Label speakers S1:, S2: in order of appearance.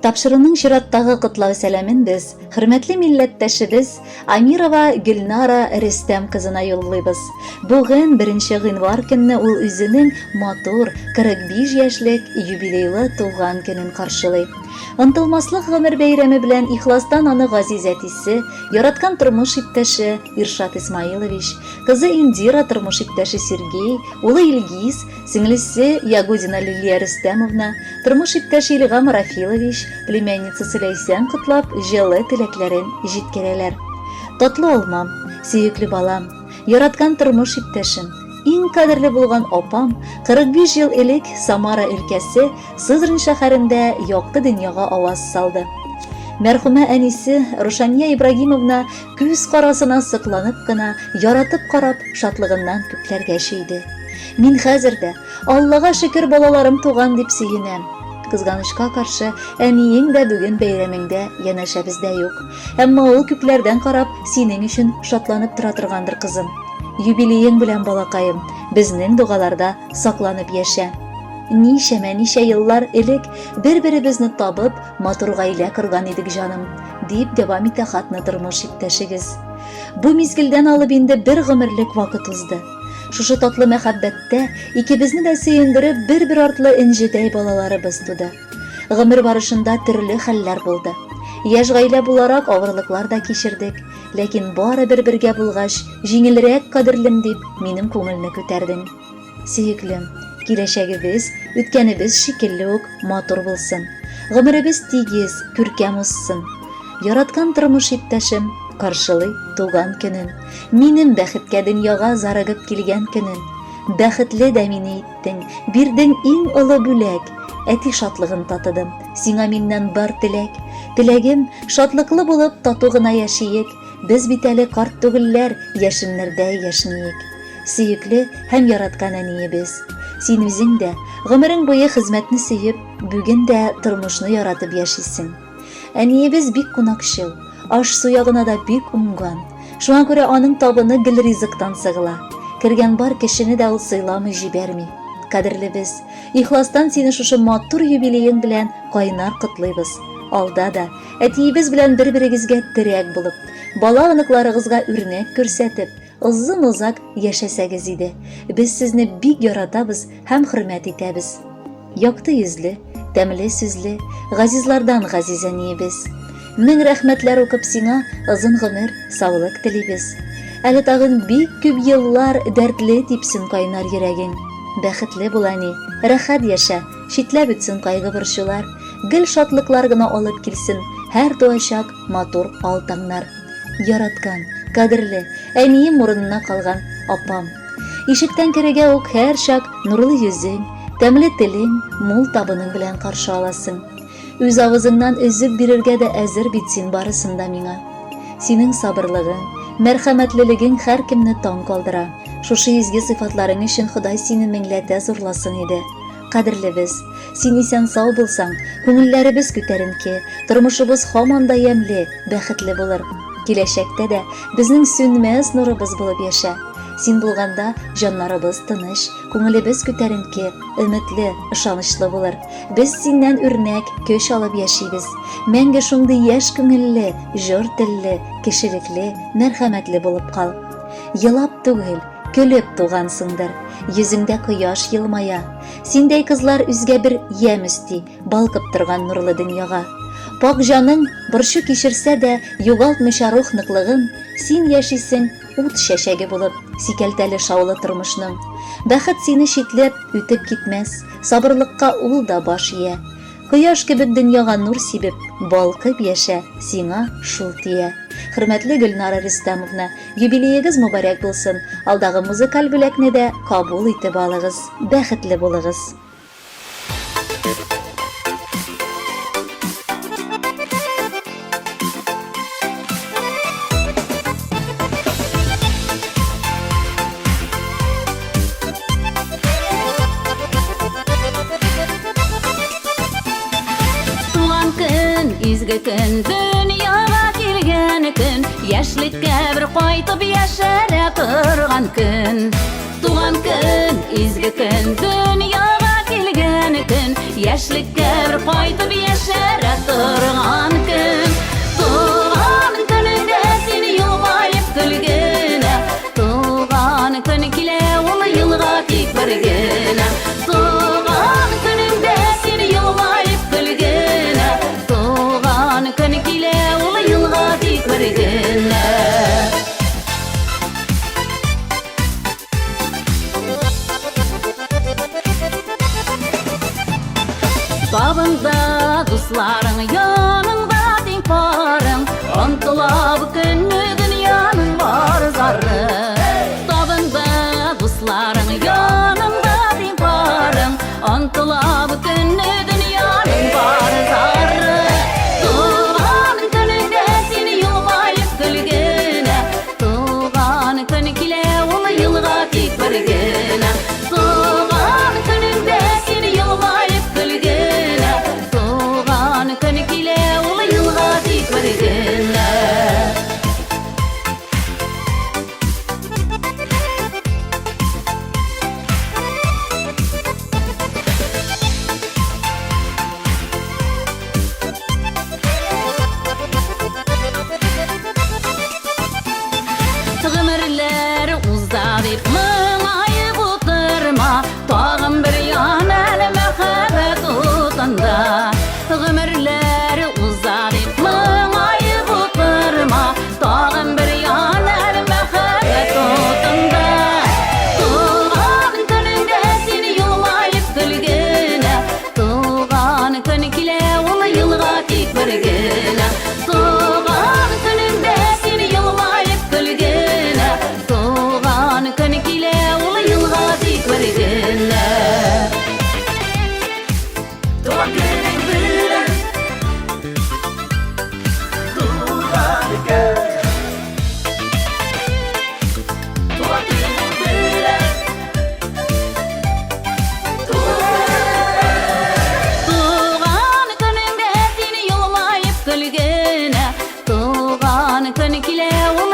S1: Тапшыруның чираттагы котлау сәламен без хөрмәтле милләттәшебез Амирова Гөлнара Рөстәм кызына юллыйбыз. Бүген 1 гыйнвар көнне ул үзенең матур 45 яшьлек юбилейлы туган көнен каршылый. Ынтылмаслык гомер бәйрәме белән ихластан аны газиз әтисе, яраткан тормыш иптәше Иршат Исмаилович, кызы Индира тормыш иптәше Сергей, улы Илгиз, сеңлесе Ягудина Лилия Рөстәмовна, тормыш иптәше Илгам Рафилович, племянницасы Ләйсән котлап, җылы теләкләрен җиткерәләр. Татлы алмам, сөекле балам, яраткан тормыш иптәшем, иң кадерле булган апам 45 ел элек Самара өлкәсе Сызрань шәһәрендә якты дөньяга аваз салды. Мәрхүмә әнисе Рушания Ибрагимовна күз карасына сыкланып кына, яратып карап, шатлыгыннан күкләргә чөйде. Мин хәзер дә Аллага шөкер балаларым туган дип сөенәм. Кызганычка каршы, әниең дә бүген бәйрәмеңдә янәшәбездә юк. Әмма ул күкләрдән карап, синең өчен шатланып тора торгандыр, кызым. Юбилеең белән балакаем, безнең дугаларда сакланып яшә. Ничә еллар элек бер-беребезне табып, матур гаилә корган идек, җаным, дип дәвам итә хатны тормыш иптәшегез. Бу мизгелдән алып инде бер гомерлек вакыт узды. Шушы татлы мәхәббәттә икебезне дә сөендереп бер-бер артлы энҗедәй балаларыбыз туды. Гомер барышында төрле хәлләр булды. Яшь гаилә буларак авырлыклар да кичердек, ләкин бары бер-бергә булгач, җиңелрәк кадерлем дип минем күңелне күтәрдең. Сөеклем, киләчәгебез, үткәнебез шикелле үк матур булсын. Гомеребез тигез, күркәм узсын. Яраткан тормыш иптәшем каршылый туган көнен, минем бәхеткә дөньяга зарыгып килгән көнен. Бәхетле дә мине иттең, бирдең иң олы бүләк. Әти шатлыгын татыдым, сиңа миннән бар теләк. Теләгем шатлыклы булып тату гына яшиек. Без бит әле карт түгелләр, яшеннәрдә яшниек. Сөекле һәм яраткан әниебез, син үзең дә гомерең буе хезмәтне сөеп, бүген дә тормышны яратып яшисең. Әниебез бик кунакчыл, аш-су ягына да бик уңган. Шуңа күрә аның табыны гел ризыктан сыгыла. Кергән бар кешене дә ул сыйламый җибәрми. Кадерлебез, ихластан сине шушы матур юбилеең белән кайнар котлыйбыз. Алда да әтиебез белән бер-берегезгә терәк булып, бала оныкларыгызга үрнәк күрсәтеп, озын-озак яшәсәгез иде. Без сезне бик яратабыз һәм хөрмәт итәбез. Якты йөзле, тәмле сүзле, газизлардан газиз әниебез. Мең рәхмәтләр укып сиңа озын гомер, саулык телибез. Әле тагын бик күп еллар дәртле типсен кайнар йөрәгең. Бәхетле бул әни, рәхәт яшә, читләп үтсен кайгы борчулар, гел шатлыклар гына алып килсен һәр туачак матур алтаңнар. Яраткан, кадерле, әнием урынына калган апам. Ишектән керегә үк һәр чак нурлы йөзең, тәмле телең, мул табының белән каршы аласың. Үз авызыңнан өзеп бирергә дә әзер бит син барысында миңа. Синең сабырлыгың, мәрхәмәтлелегең һәр кемне таң калдыра. Шушы изге сыйфатларың өчен Ходай сине меңләтә зурласын иде. Кадерлебез, син исән сау булсаң, күңелләребез күтәренке, тормышыбыз һаман да ямьле, бәхетле булыр. Киләчәктә дә безнең сүнмәс нурыбыз булып яшә. Син булганда җаннарыбыз тыныч, күңелебез күтәренке, өметле, ышанычлы булыр. Без синнән үрнәк, көч алып яшибез. Мәңге шундый яшь күңелле, җыр телле, кешелекле, мәрхәмәтле булып кал. Елап түгел, көлеп тугансыңдыр. Йөзеңдә кояш елмая. Синдәй кызлар үзгә бер ям өсти, балкып торган нурлы дөньяга. Пак җаның борчу кичерсә дә, югалтмыйча рух ныклыгын, син яшисең ут шәшәге булып, сикәлтәле шаулы тормышның. Бәхет сине читләп үтеп китмәс, сабырлыкка ул да баш ия. Кояш кебек дөньяга нур сибеп, балкып яшә, сиңа шул тия. Хөрмәтле Гөлнара Рөстәмовна, юбилеегез мөбарәк булсын. Алдагы музыкаль бүләкне дә кабул итеп алыгыз. Бәхетле булыгыз.
S2: Изге көн, дөньяга килгән көн, яшьлеккә бер кайтып яшәрә торган көн. Туган көн, изге көн, дөньяга килгән көн, яшьлеккә бер кайтып яшәрә торган көн. Туган көнеңдә син елмаеп көлгәнә, туган көн килә ул елга тик бер генә. Туган көнеңдә син елмаеп көлгәнә, туган көн килә ул елга тик бер генә. Babında dostlarың, yanыңda тең парың, антыла bu көнне дөньяның бар зары. Babında dostlarың, yanыңда тең парың, антыла bu көнне дөньяның бар зары. Туган көнеңдә син елмаеп көлгәнә, туган көн килә ул елга тик бер генә. Туган көнеңдә син елмаеп көлгәнә, туган көн килә ул елга тик бер генә. Гомерләр узда дип моңаеп утырма, тагын бер янәл мәхәббәт утында. Гомерләр узда дип моңаеп утырма, тагын бер янәл мәхәббәт утында. Туган көнеңдә син елмаеп көлгәнә, туган көн килә ул елга тик бер генә. Туган көнеңдә син елмаеп көлгәнә, туган көн килә ул елга тик бер генә. Туган көнең белән, туган икән. Туган көнең белән, туган көнеңдә син елмаеп көлгәнә, туган көн килә ул